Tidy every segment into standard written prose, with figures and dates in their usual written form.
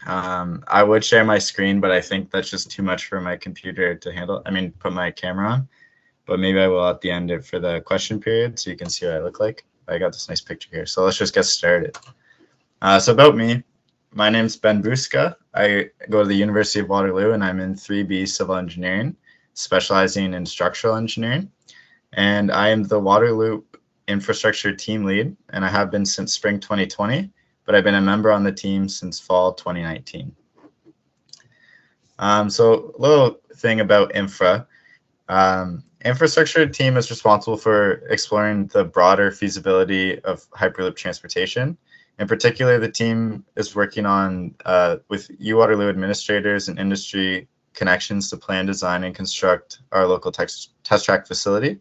I would share my screen, but I think that's just too much for my computer to handle. I mean, put my camera on, but maybe I will at the end for the question period so you can see what I look like. I got this nice picture here. So let's just get started. So about me, my name's Ben Busca. I go to the University of Waterloo and I'm in 3B Civil Engineering, specializing in structural engineering. And I am the Waterloop Infrastructure Team Lead, and I have been since spring 2020, but I've been a member on the team since fall 2019. So a little thing about infra. Infrastructure team is responsible for exploring the broader feasibility of Hyperloop transportation. In particular, the team is working on with Waterloo administrators and industry connections to plan, design, and construct our local test track facility.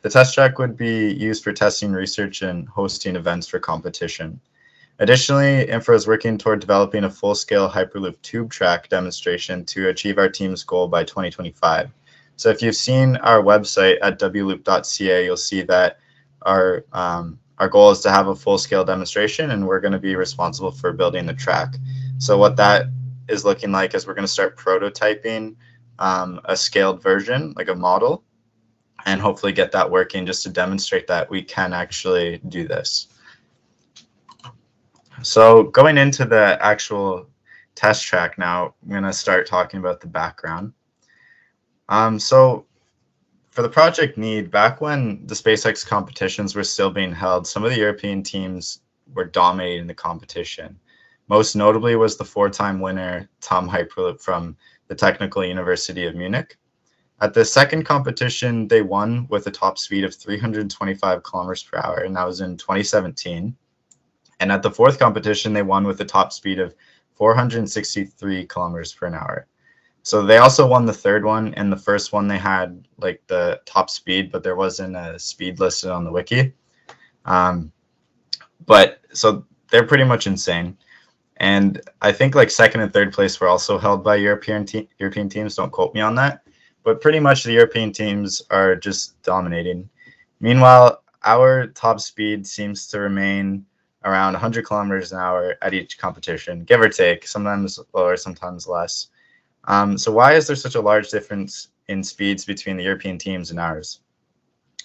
The test track would be used for testing, research, and hosting events for competition. Additionally, Infra is working toward developing a full-scale Hyperloop tube track demonstration to achieve our team's goal by 2025. So if you've seen our website at wloop.ca, you'll see that our goal is to have a full-scale demonstration, and we're going to be responsible for building the track. So what that is looking like is we're going to start prototyping a scaled version, like a model, and hopefully get that working just to demonstrate that we can actually do this. So going into the actual test track now, I'm going to start talking about the background. So for the project need, back when the SpaceX competitions were still being held, some of the European teams were dominating the competition. Most notably was the 4-time winner, Tom Hyperloop from the Technical University of Munich. At the second competition, they won with a top speed of 325 kilometers per hour, and that was in 2017. And at the fourth competition, they won with a top speed of 463 kilometers per hour. So they also won the third one, and the first one they had like the top speed, but there wasn't a speed listed on the wiki. But so they're pretty much insane. And I think like second and third place were also held by European teams. Don't quote me on that. But pretty much the European teams are just dominating. Meanwhile, our top speed seems to remain around 100 kilometers an hour at each competition, give or take, sometimes lower, sometimes less. So why is there such a large difference in speeds between the European teams and ours?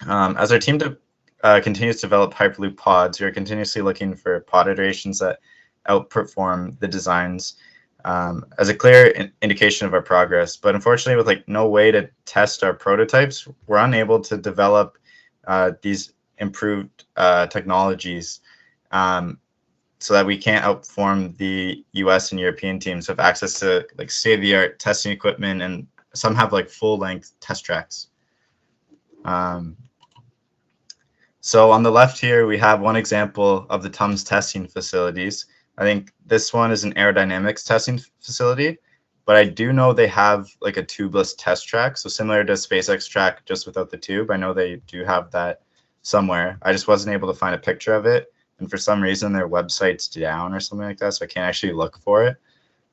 As our team continues to develop Hyperloop pods, we are continuously looking for pod iterations that outperform the designs as a clear indication of our progress. But unfortunately, with like no way to test our prototypes, we're unable to develop these improved technologies so that we can't outperform the US and European teams who have access to like state-of-the-art testing equipment, and some have like full-length test tracks. So on the left here, we have one example of the TUMS testing facilities. I think this one is an aerodynamics testing facility, but I do know they have like a tubeless test track. So similar to SpaceX track, just without the tube. I know they do have that somewhere. I just wasn't able to find a picture of it. And for some reason, their website's down or something like that, so I can't actually look for it.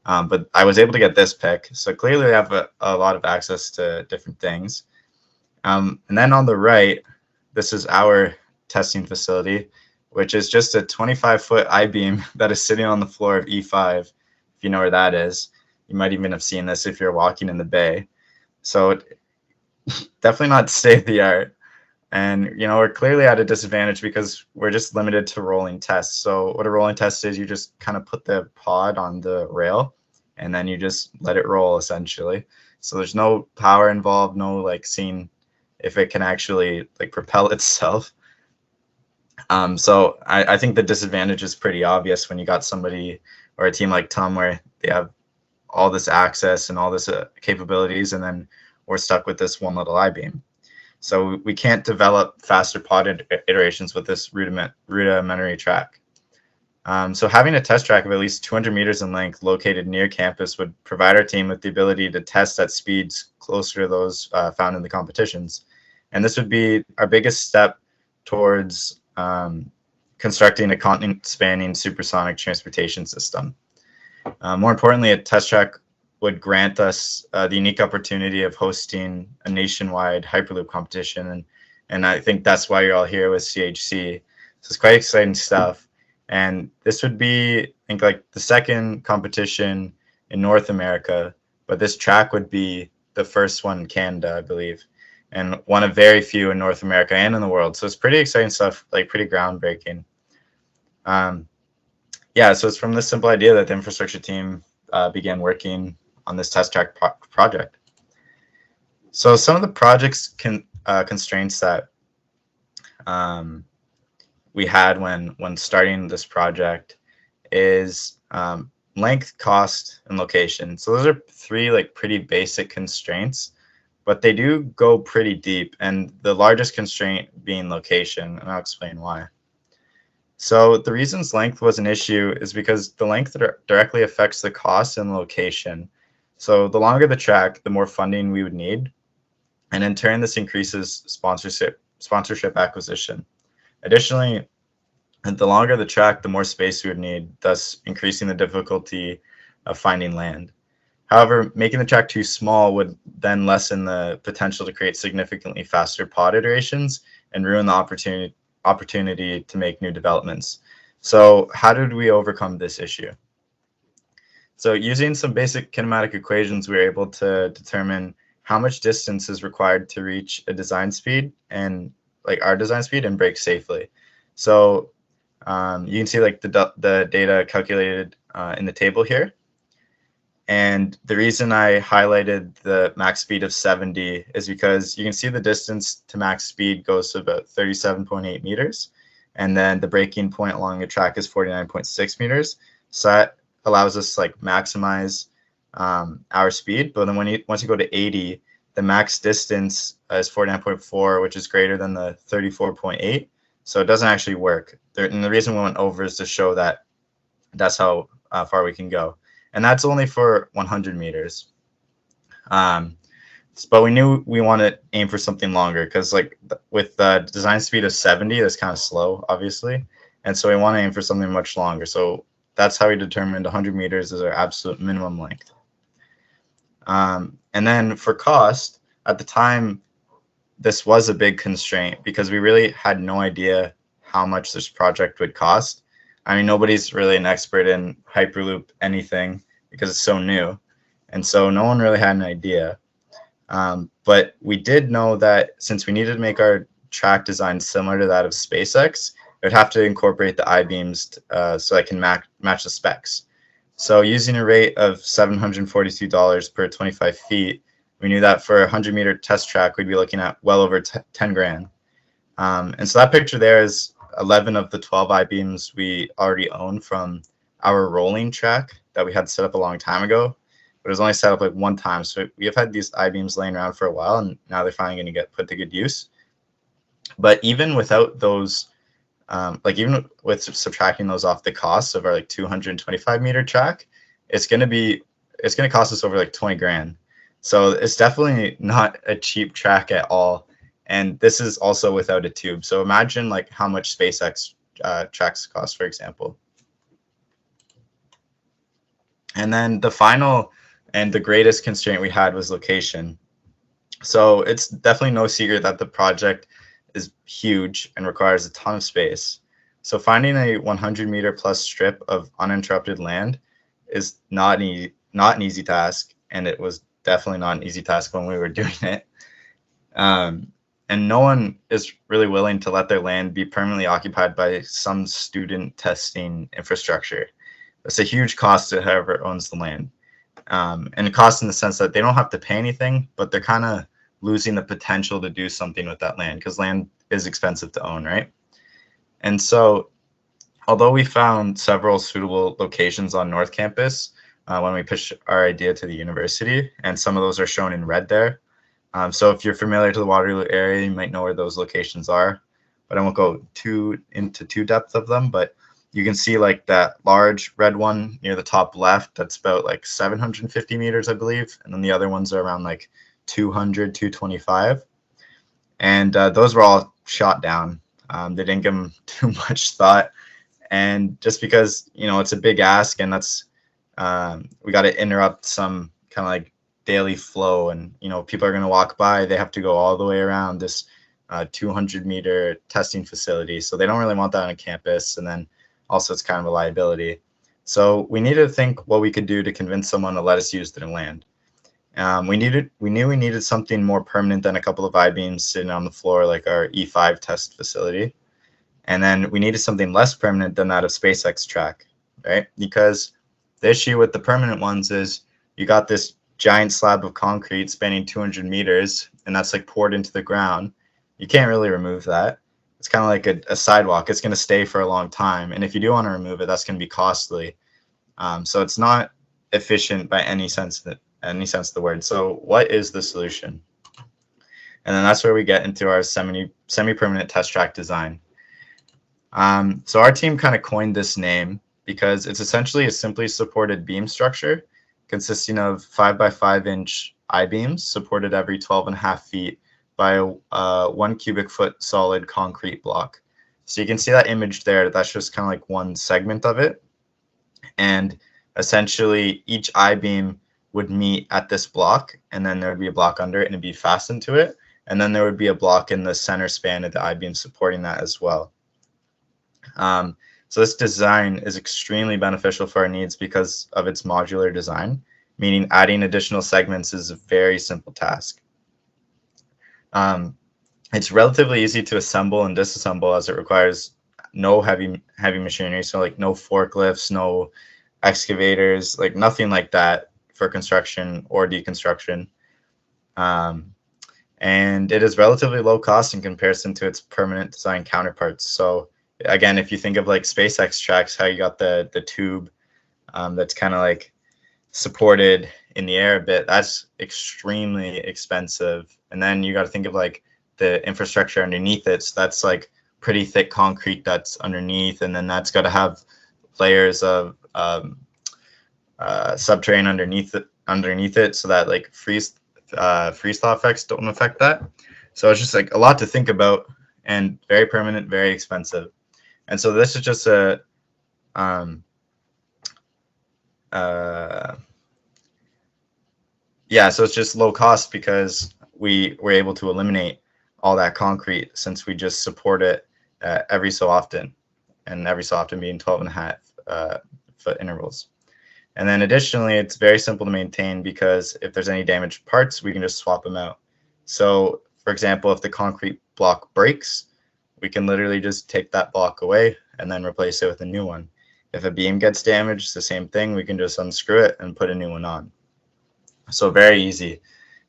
But I was able to get this pic. So clearly they have a lot of access to different things. And then on the right, this is our testing facility, which is just a 25-foot I-beam that is sitting on the floor of E5, if you know where that is. You might even have seen this if you're walking in the bay. So definitely not state-of-the-art. And, you know, we're clearly at a disadvantage because we're just limited to rolling tests. So what a rolling test is, you just kind of put the pod on the rail and then you just let it roll essentially. So there's no power involved, no like seeing if it can actually like propel itself. So I think the disadvantage is pretty obvious when you got somebody or a team like TUM where they have all this access and all this capabilities, and then we're stuck with this one little I-beam. So we can't develop faster pod iterations with this rudimentary track. So having a test track of at least 200 meters in length located near campus would provide our team with the ability to test at speeds closer to those found in the competitions. And this would be our biggest step towards constructing a continent-spanning supersonic transportation system. More importantly, a test track would grant us the unique opportunity of hosting a nationwide Hyperloop competition. And I think that's why you're all here with CHC. So it's quite exciting stuff. And this would be, I think, like the second competition in North America, but this track would be the first one in Canada, I believe, and one of very few in North America and in the world. So it's pretty exciting stuff, like pretty groundbreaking. Um, yeah, so it's from this simple idea that the infrastructure team began working on this test track project. So some of the project's constraints that we had when starting this project is length, cost, and location. So those are three like pretty basic constraints, but they do go pretty deep. And the largest constraint being location, and I'll explain why. So the reasons length was an issue is because the length directly affects the cost and location. So the longer the track, the more funding we would need, and in turn, this increases sponsorship acquisition. Additionally, the longer the track, the more space we would need, thus increasing the difficulty of finding land. However, making the track too small would then lessen the potential to create significantly faster pod iterations and ruin the opportunity to make new developments. So how did we overcome this issue? So using some basic kinematic equations, we were able to determine how much distance is required to reach a design speed and like our design speed and brake safely. So you can see like the data calculated in the table here. And the reason I highlighted the max speed of 70 is because you can see the distance to max speed goes to about 37.8 meters. And then the braking point along the track is 49.6 meters. So that allows us to like maximize our speed. But then once you go to 80, the max distance is 49.4, which is greater than the 34.8. So it doesn't actually work. And the reason we went over is to show that that's how far we can go. And that's only for 100 meters. But we knew we want to aim for something longer because like with the design speed of 70, that's kind of slow, obviously. And so we want to aim for something much longer. So that's how we determined 100 meters is our absolute minimum length. And then for cost, at the time, this was a big constraint because we really had no idea how much this project would cost. I mean, nobody's really an expert in Hyperloop anything because it's so new. And so no one really had an idea. But we did know that since we needed to make our track design similar to that of SpaceX, it would have to incorporate the I-beams so I can match the specs. So using a rate of $742 per 25 feet, we knew that for a 100-meter test track, we'd be looking at well over 10 grand. And so that picture there is 11 of the 12 I-beams we already own from our rolling track that we had set up a long time ago, but it was only set up like one time. So we have had these I-beams laying around for a while, and now they're finally going to get put to good use. But even without those, like even with subtracting those off the cost of our like 225-meter track, it's going to cost us over like 20 grand. So it's definitely not a cheap track at all. And this is also without a tube. So imagine like how much SpaceX tracks cost, for example. And then the final and the greatest constraint we had was location. So it's definitely no secret that the project is huge and requires a ton of space. So finding a 100-meter plus strip of uninterrupted land is not an easy task, and it was definitely not an easy task when we were doing it. And no one is really willing to let their land be permanently occupied by some student testing infrastructure. It's a huge cost to whoever owns the land. And a cost in the sense that they don't have to pay anything, but they're kind of losing the potential to do something with that land because land is expensive to own, right? And so although we found several suitable locations on North Campus when we pitched our idea to the university, and some of those are shown in red there. So if you're familiar to the Waterloo area, you might know where those locations are, but I won't go into too depth of them. But you can see like that large red one near the top left, that's about like 750 meters, I believe. And then the other ones are around like 200, 225. And those were all shot down. They didn't give them too much thought. And just because, you know, it's a big ask, and that's, we got to interrupt some kind of like daily flow, and you know, people are going to walk by, they have to go all the way around this 200-meter testing facility, so they don't really want that on a campus. And then also it's kind of a liability. So we needed to think what we could do to convince someone to let us use their land. We knew we needed something more permanent than a couple of I-beams sitting on the floor like our E5 test facility. And then we needed something less permanent than that of SpaceX track, right? Because the issue with the permanent ones is you got this giant slab of concrete spanning 200 meters, and that's like poured into the ground. You can't really remove that. It's kind of like a sidewalk. It's going to stay for a long time. And if you do want to remove it, that's going to be costly. So it's not efficient by any sense of the word. So what is the solution? And then that's where we get into our semi-permanent test track design. So our team kind of coined this name because it's essentially a simply supported beam structure consisting of 5 by 5 inch I-beams supported every 12.5 feet by a 1 cubic foot solid concrete block. So you can see that image there. That's just kind of like one segment of it. And essentially each I-beam would meet at this block, and then there would be a block under it and it'd be fastened to it. And then there would be a block in the center span of the I-beam supporting that as well. So this design is extremely beneficial for our needs because of its modular design, meaning adding additional segments is a very simple task. It's relatively easy to assemble and disassemble as it requires no heavy machinery, so like no forklifts, no excavators, like nothing like that for construction or deconstruction. And it is relatively low cost in comparison to its permanent design counterparts. So again, if you think of like SpaceX tracks, how you got the tube that's kind of like supported in the air a bit, that's extremely expensive. And then you got to think of like the infrastructure underneath it. So that's like pretty thick concrete that's underneath, and then that's got to have layers of subterranean underneath it, so that like freeze thaw effects don't affect that. So it's just like a lot to think about, and very permanent, very expensive. And so this is just a yeah, so it's just low cost because we were able to eliminate all that concrete since we just support it every so often, and every so often being 12.5 foot intervals. And then additionally, it's very simple to maintain because if there's any damaged parts, we can just swap them out. So for example, if the concrete block breaks, we can literally just take that block away and then replace it with a new one. If a beam gets damaged, it's the same thing. We can just unscrew it and put a new one on. So very easy.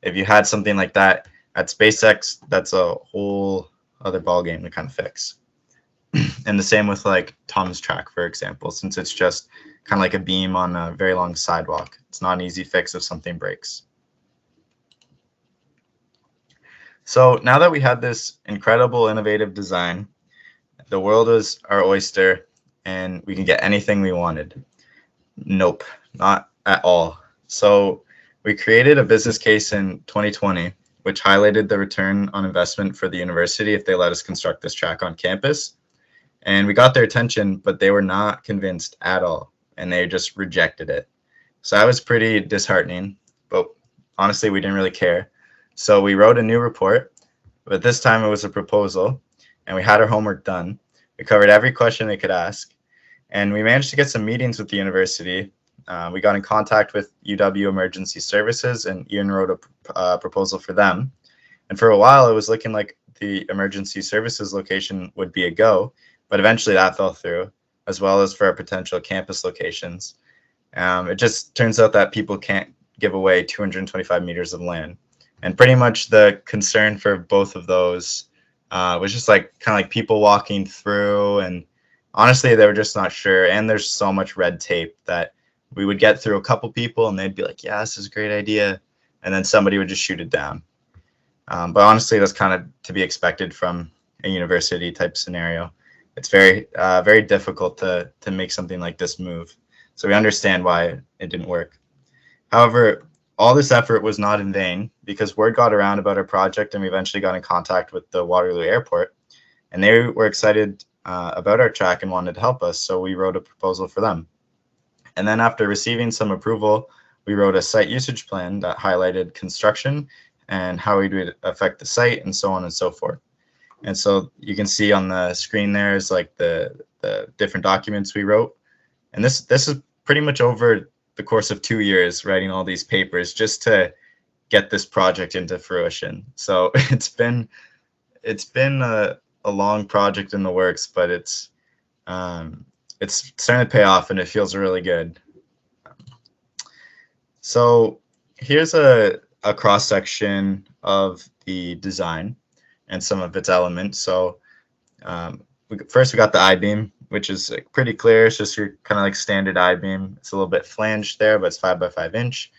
If you had something like that at SpaceX, that's a whole other ballgame to kind of fix. And the same with like Tom's track, for example, since it's just kind of like a beam on a very long sidewalk. It's not an easy fix if something breaks. So now that we had this incredible, innovative design, the world was our oyster and we can get anything we wanted. Nope, not at all. So we created a business case in 2020, which highlighted the return on investment for the university if they let us construct this track on campus. And we got their attention, but they were not convinced at all, and they just rejected it. So that was pretty disheartening, but honestly, we didn't really care. So we wrote a new report, but this time it was a proposal, and we had our homework done. We covered every question they could ask, and we managed to get some meetings with the university. We got in contact with UW Emergency Services, and Ian wrote a proposal for them. And for a while, it was looking like the emergency services location would be a go, but eventually that fell through, as well as for our potential campus locations. It just turns out that people can't give away 225 meters of land. And pretty much the concern for both of those was just like kind of like people walking through, and honestly, they were just not sure. And there's so much red tape that we would get through a couple people and they'd be like, yeah, this is a great idea. And then somebody would just shoot it down. But honestly, that's kind of to be expected from a university type scenario. It's very, very difficult to make something like this move. So we understand why it didn't work. However, all this effort was not in vain because word got around about our project, and we eventually got in contact with the Waterloo Airport, and they were excited about our track and wanted to help us. So we wrote a proposal for them. And then after receiving some approval, we wrote a site usage plan that highlighted construction and how it would affect the site and so on and so forth. And so you can see on the screen there is like the the different documents we wrote. And this is pretty much over the course of 2 years writing all these papers just to get this project into fruition. So it's been a long project in the works, but it's starting to pay off and it feels really good. So here's a cross section of the design and some of its elements. So first we got the I-beam, which is pretty clear. It's just your kind of like standard I-beam. It's a little bit flanged there, but it's 5 by 5 inch.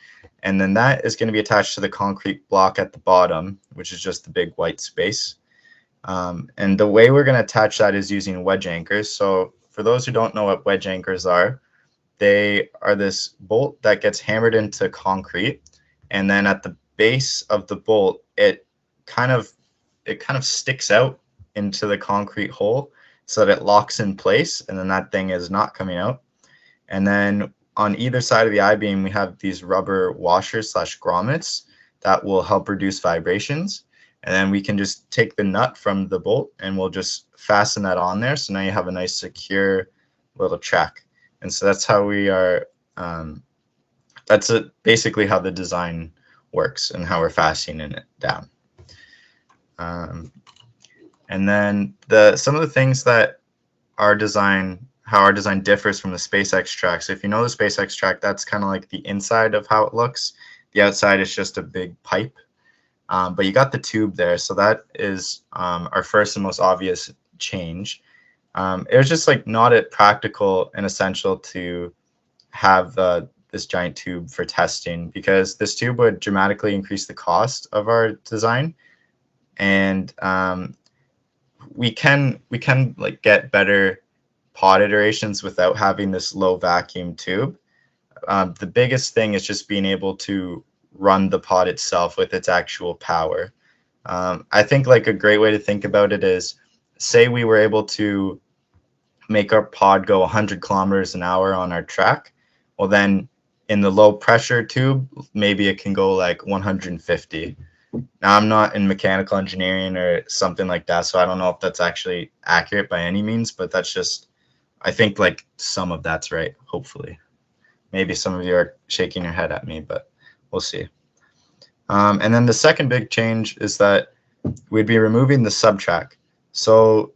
And then that is going to be attached to the concrete block at the bottom, which is just the big white space. And the way we're going to attach that is using wedge anchors. So for those who don't know what wedge anchors are, they are this bolt that gets hammered into concrete, and then at the base of the bolt, it kind of sticks out into the concrete hole so that it locks in place, and then that thing is not coming out. And then on either side of the I-beam, we have these rubber washers / grommets that will help reduce vibrations. And then we can just take the nut from the bolt and we'll just fasten that on there. So now you have a nice secure little track. And so that's how we are, that's basically how the design works and how we're fastening it down. And then some of the things that how our design differs from the SpaceX track. So if you know the SpaceX track, that's kind of like the inside of how it looks. The outside is just a big pipe. But you got the tube there, so that is our first and most obvious change. It was just like not practical and essential to have this giant tube for testing, because this tube would dramatically increase the cost of our design, and we can like get better pod iterations without having this low vacuum tube. The biggest thing is just being able to run the pod itself with its actual power. I think like a great way to think about it is, say we were able to make our pod go 100 kilometers an hour on our track. Well, then in the low pressure tube, maybe it can go like 150. Now, I'm not in mechanical engineering or something like that, so I don't know if that's actually accurate by any means, but that's just, I think like some of that's right, hopefully. Maybe some of you are shaking your head at me, but we'll see. And then the second big change is that we'd be removing the subtrack. So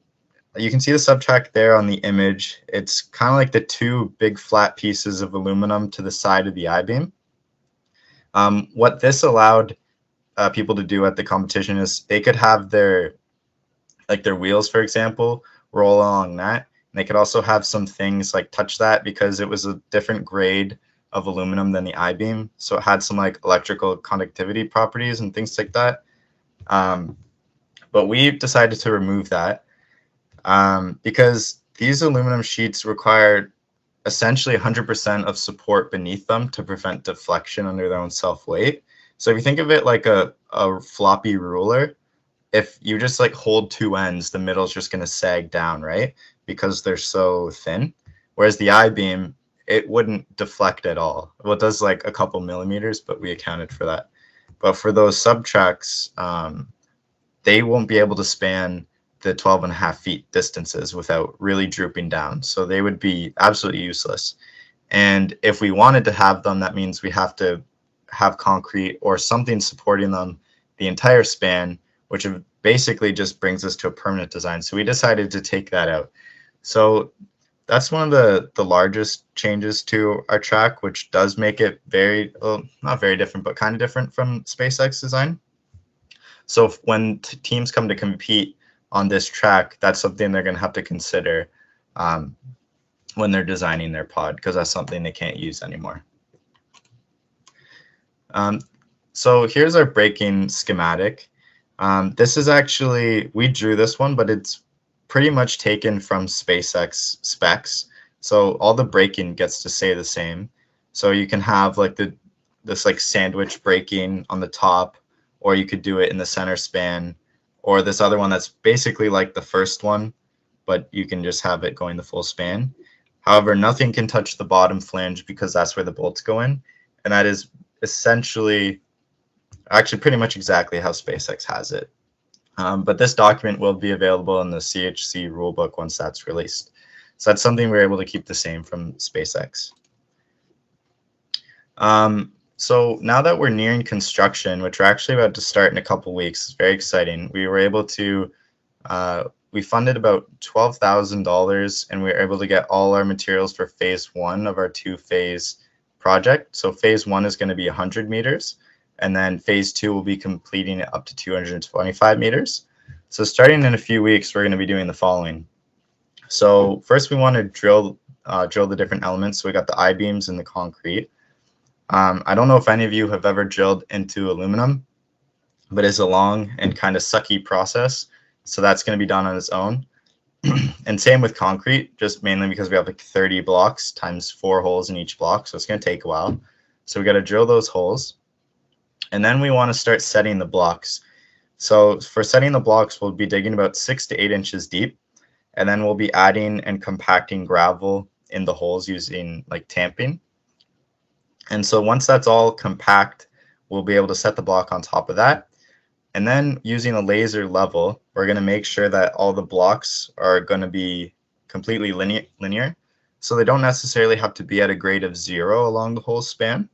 you can see the subtrack there on the image. It's kind of like the two big flat pieces of aluminum to the side of the I-beam. What this allowed people to do at the competition is they could have their wheels, for example, roll along that. And they could also have some things like touch that, because it was a different grade of aluminum than the I-beam, so it had some like electrical conductivity properties and things like that. But we decided to remove that because these aluminum sheets require essentially 100% of support beneath them to prevent deflection under their own self-weight. So if you think of it like a floppy ruler, if you just like hold two ends, the middle is just going to sag down, right? Because they're so thin. Whereas the I-beam, it wouldn't deflect at all. Well, it does like a couple millimeters, but we accounted for that. But for those subtracks, they won't be able to span the 12.5 feet distances without really drooping down. So they would be absolutely useless. And if we wanted to have them, that means we have to have concrete or something supporting them the entire span, which basically just brings us to a permanent design. So we decided to take that out. So that's one of the largest changes to our track, which does make it very, well, not very different, but kind of different from SpaceX design. So when teams come to compete on this track, that's something they're going to have to consider when they're designing their pod, because that's something they can't use anymore. So here's our braking schematic. This is actually, we drew this one, but it's pretty much taken from SpaceX specs. So all the braking gets to stay the same. So you can have like this like sandwich braking on the top, or you could do it in the center span, or this other one that's basically like the first one, but you can just have it going the full span. However, nothing can touch the bottom flange because that's where the bolts go in. And that is essentially, actually pretty much exactly how SpaceX has it. But this document will be available in the CHC rulebook once that's released. So that's something we're able to keep the same from SpaceX. So now that we're nearing construction, which we're actually about to start in a couple weeks, it's very exciting. We were able to, we funded about $12,000 and we were able to get all our materials for phase 1 of our 2-phase project. So phase 1 is going to be 100 meters, and then phase 2 will be completing it up to 225 meters. So starting in a few weeks, we're going to be doing the following. So first we want to drill the different elements. So we got the I-beams and the concrete. I don't know if any of you have ever drilled into aluminum, but it's a long and kind of sucky process. So that's going to be done on its own. And same with concrete, just mainly because we have like 30 blocks times 4 holes in each block. So it's going to take a while. So we got to drill those holes. And then we want to start setting the blocks. So for setting the blocks, we'll be digging about 6 to 8 inches deep. And then we'll be adding and compacting gravel in the holes using like tamping. And so once that's all compact, we'll be able to set the block on top of that. And then using a laser level, we're going to make sure that all the blocks are going to be completely linear. So they don't necessarily have to be at a grade of 0 along the whole span,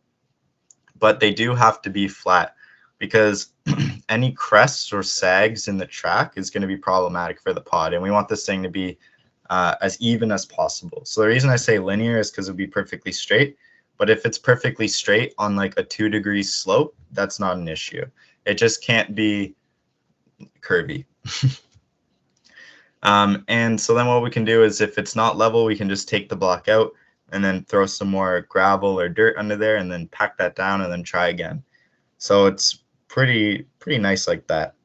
but they do have to be flat, because any crests or sags in the track is going to be problematic for the pod. And we want this thing to be as even as possible. So the reason I say linear is because it would be perfectly straight. But if it's perfectly straight on like a 2-degree slope, that's not an issue. It just can't be curvy. And so then what we can do is, if it's not level, we can just take the block out and then throw some more gravel or dirt under there and then pack that down and then try again. So it's pretty nice like that.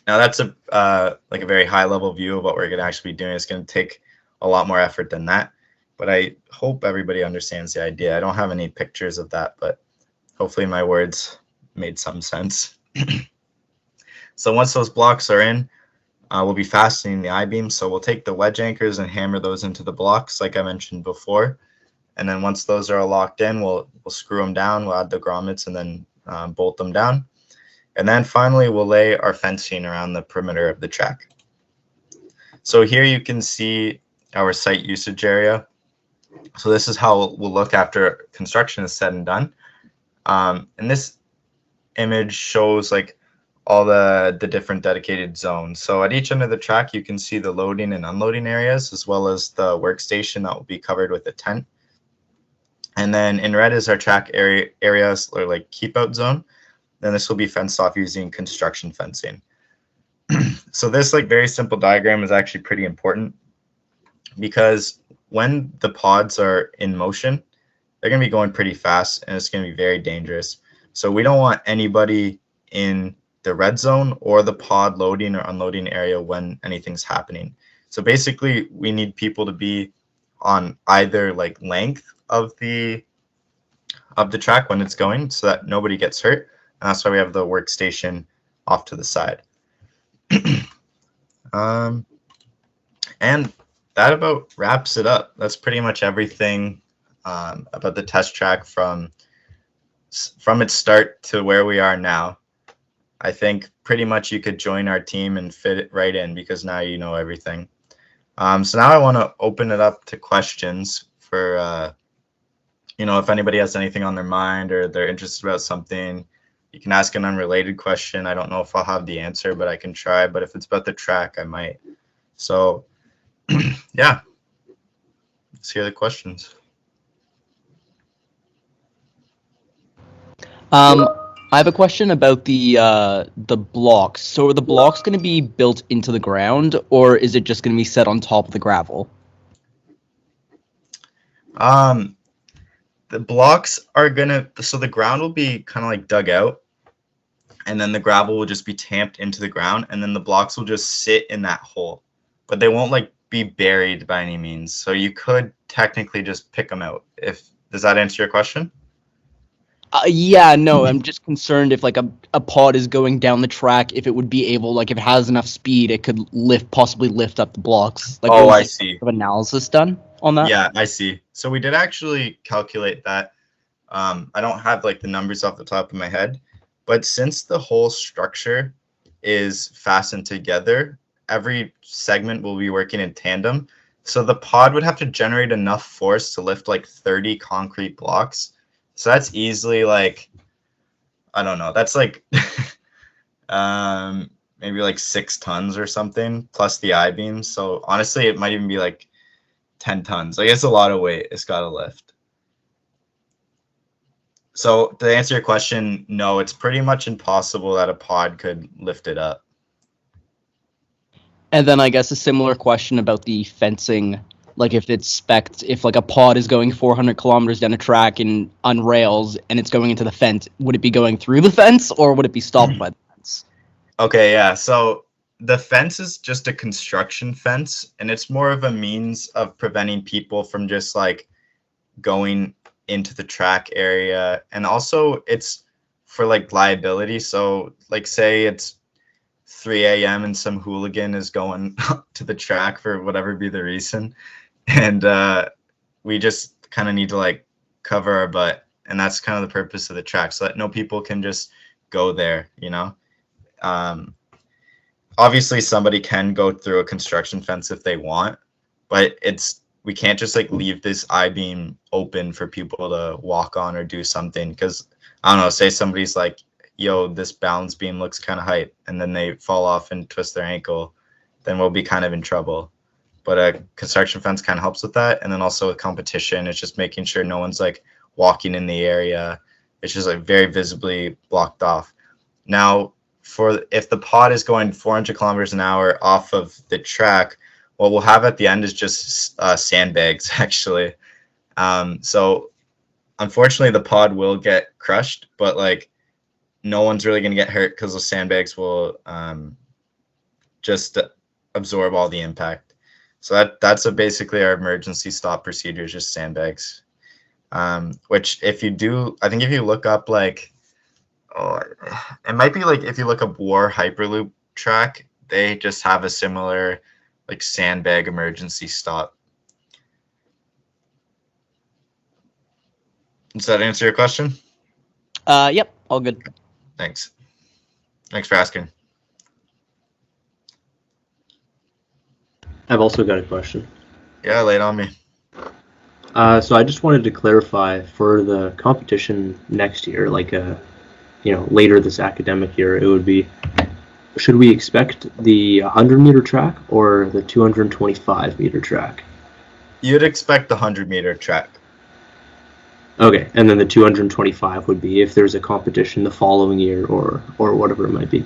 Now that's like a very high level view of what we're going to actually be doing. It's going to take a lot more effort than that, but I hope everybody understands the idea. I don't have any pictures of that, but hopefully my words made some sense. So once those blocks are in, we'll be fastening the I-beam. So we'll take the wedge anchors and hammer those into the blocks like I mentioned before. And then once those are all locked in, we'll screw them down, we'll add the grommets and then bolt them down. And then finally, we'll lay our fencing around the perimeter of the track. So here you can see our site usage area. So this is how we'll look after construction is said and done. And this image shows like all the different dedicated zones. So at each end of the track, you can see the loading and unloading areas, as well as the workstation that will be covered with a tent. And then in red is our track areas, or like keep out zone. Then this will be fenced off using construction fencing. So this like very simple diagram is actually pretty important, because when the pods are in motion, they're going to be going pretty fast and it's going to be very dangerous. So we don't want anybody in the red zone or the pod loading or unloading area when anything's happening. So basically we need people to be on either like length of the track when it's going, so that nobody gets hurt. And that's why we have the workstation off to the side. And that about wraps it up. That's pretty much everything about the test track from its start to where we are now. I think pretty much you could join our team and fit it right in, because now you know everything. So now I want to open it up to questions for, if anybody has anything on their mind or they're interested about something. You can ask an unrelated question. I don't know if I'll have the answer, but I can try. But if it's about the track, I might. So yeah, let's hear the questions. I have a question about the blocks. So are the blocks going to be built into the ground, or is it just going to be set on top of the gravel? The blocks are so the ground will be kind of like dug out, and then the gravel will just be tamped into the ground, and then the blocks will just sit in that hole, but they won't like be buried by any means. So you could technically just pick them out. Does that answer your question? Yeah, no, I'm just concerned if like a pod is going down the track, if it would be able, like if it has enough speed, it could possibly lift up the blocks. Like, I see. Analysis done on that? Yeah, I see. So we did actually calculate that. I don't have like the numbers off the top of my head, but since the whole structure is fastened together, every segment will be working in tandem. So the pod would have to generate enough force to lift like 30 concrete blocks. So that's easily like, I don't know, that's like maybe like 6 tons or something plus the I-beams. So honestly, it might even be like 10 tons. Like it's a lot of weight it's got to lift. So to answer your question, no, it's pretty much impossible that a pod could lift it up. And then I guess a similar question about the fencing, like if it's spec'd, if like a pod is going 400 kilometers down a track and on rails and it's going into the fence, would it be going through the fence or would it be stopped by the fence? Okay, yeah. So the fence is just a construction fence, and it's more of a means of preventing people from just like going into the track area. And also it's for like liability. So like say it's 3 a.m. and some hooligan is going to the track for whatever be the reason. And we just kind of need to like cover our butt. And that's kind of the purpose of the track, so that no people can just go there, you know? Um, Obviously somebody can go through a construction fence if they want, but we can't just like leave this I-beam open for people to walk on or do something, because I don't know, say somebody's like, yo, this balance beam looks kind of hype, and then they fall off and twist their ankle, then we'll be kind of in trouble. But a construction fence kind of helps with that. And then also with competition, it's just making sure no one's like walking in the area. It's just like very visibly blocked off. Now, for if the pod is going 400 kilometers an hour off of the track, what we'll have at the end is just sandbags, actually. So unfortunately, the pod will get crushed, but like no one's really going to get hurt because the sandbags will just absorb all the impact. So that's basically our emergency stop procedure, is just sandbags. Which if you do, I think if you look up like, oh, it might be like if you look up War Hyperloop track, they just have a similar like sandbag emergency stop. Does that answer your question? Yep, all good. Thanks. Thanks for asking. I've also got a question. Yeah, lay it on me. So I just wanted to clarify for the competition next year, like later this academic year, it would be, should we expect the 100-meter track or the 225-meter track? You'd expect the 100-meter track. Okay, and then the 225 would be if there's a competition the following year or whatever it might be.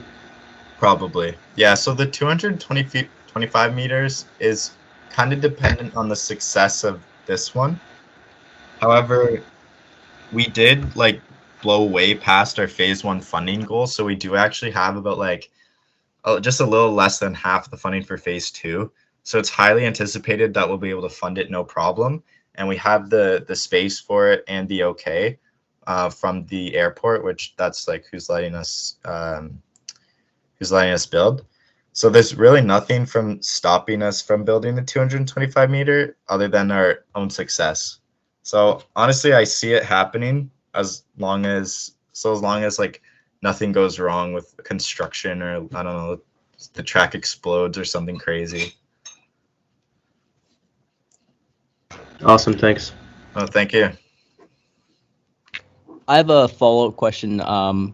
Probably. Yeah, so the 225 meters is kind of dependent on the success of this one. However, we did like blow way past our phase 1 funding goal, so we do actually have about like just a little less than half the funding for phase 2. So it's highly anticipated that we'll be able to fund it no problem, and we have the space for it and the okay from the airport, which that's like who's letting us build. So there's really nothing from stopping us from building the 225 meter other than our own success. So honestly, I see it happening as long as like nothing goes wrong with construction, or I don't know, the track explodes or something crazy. Awesome, thanks. Oh, thank you. I have a follow-up question,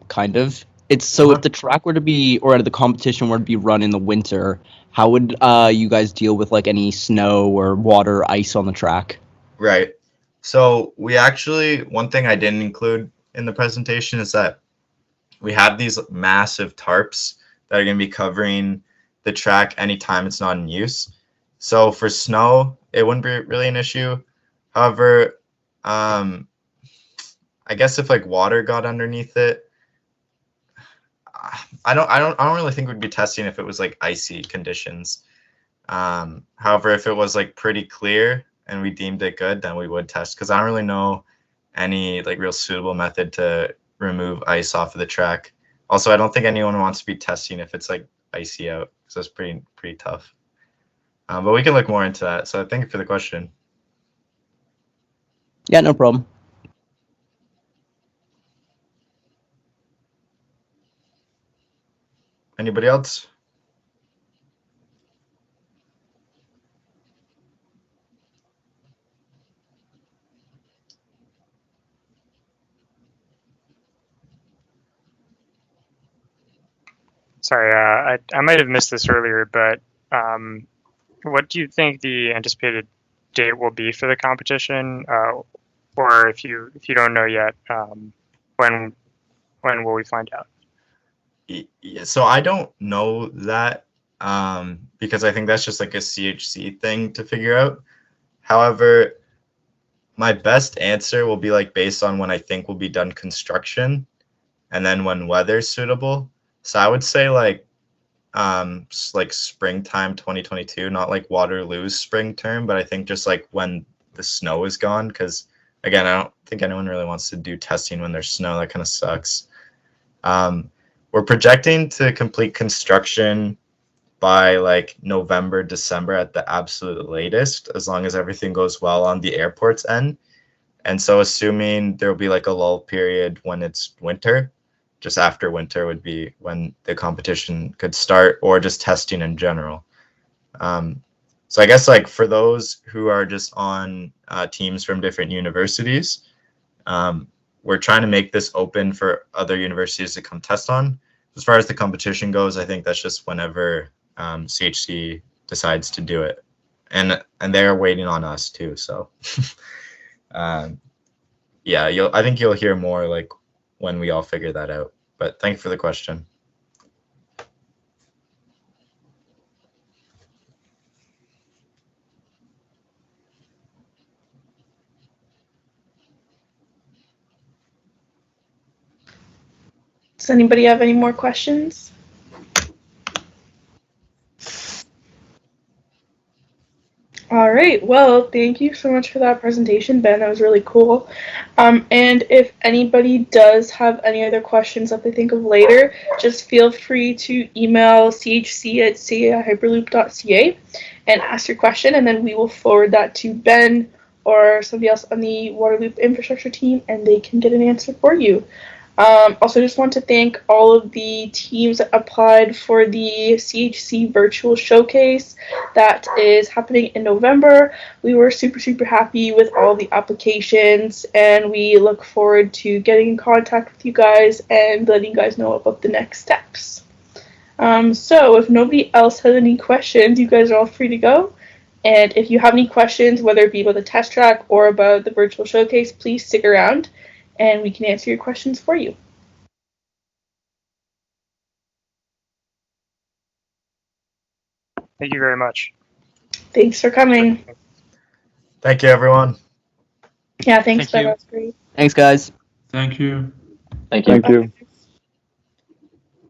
kind of. It's so if the track were to be, or the competition were to be run in the winter, how would you guys deal with like any snow or water, ice on the track? Right. So we actually, one thing I didn't include in the presentation is that we have these massive tarps that are going to be covering the track anytime it's not in use. So for snow, it wouldn't be really an issue. However, I guess if like water got underneath it, I don't really think we'd be testing if it was like icy conditions. However, if it was like pretty clear and we deemed it good, then we would test, because I don't really know any like real suitable method to remove ice off of the track. Also, I don't think anyone wants to be testing if it's like icy out, so it's pretty tough. But we can look more into that. So thank you for the question. Yeah, no problem. Anybody else? Sorry, I might have missed this earlier, but what do you think the anticipated date will be for the competition? Or if you don't know yet, when will we find out? Yeah, so I don't know that because I think that's just like a CHC thing to figure out. However, my best answer will be like based on when I think will be done construction and then when weather's suitable. So I would say like springtime 2022, not like Waterloo's spring term, but I think just like when the snow is gone, because again, I don't think anyone really wants to do testing when there's snow. That kind of sucks. We're projecting to complete construction by like November, December at the absolute latest, as long as everything goes well on the airport's end. And so assuming there'll be like a lull period when it's winter, just after winter would be when the competition could start, or just testing in general. So I guess like for those who are just on teams from different universities, we're trying to make this open for other universities to come test on. As far as the competition goes, I think that's just whenever CHC decides to do it, and they're waiting on us too. So yeah, I think you'll hear more like when we all figure that out. But thank you for the question. Does anybody have any more questions? All right, well, thank you so much for that presentation, Ben. That was really cool. And if anybody does have any other questions that they think of later, just feel free to email chc@caihyperloop.ca and ask your question, and then we will forward that to Ben or somebody else on the Waterloop Infrastructure team, and they can get an answer for you. Also, just want to thank all of the teams that applied for the CHC virtual showcase that is happening in November. We were super, super happy with all the applications, and we look forward to getting in contact with you guys and letting you guys know about the next steps. So if nobody else has any questions, you guys are all free to go. And if you have any questions, whether it be about the test track or about the virtual showcase, please stick around and we can answer your questions for you. Thank you very much. Thanks for coming. Thank you, everyone. Yeah, thanks, Thank Ben. you. That was great. Thanks, guys. Thank you. Thank you. Bye.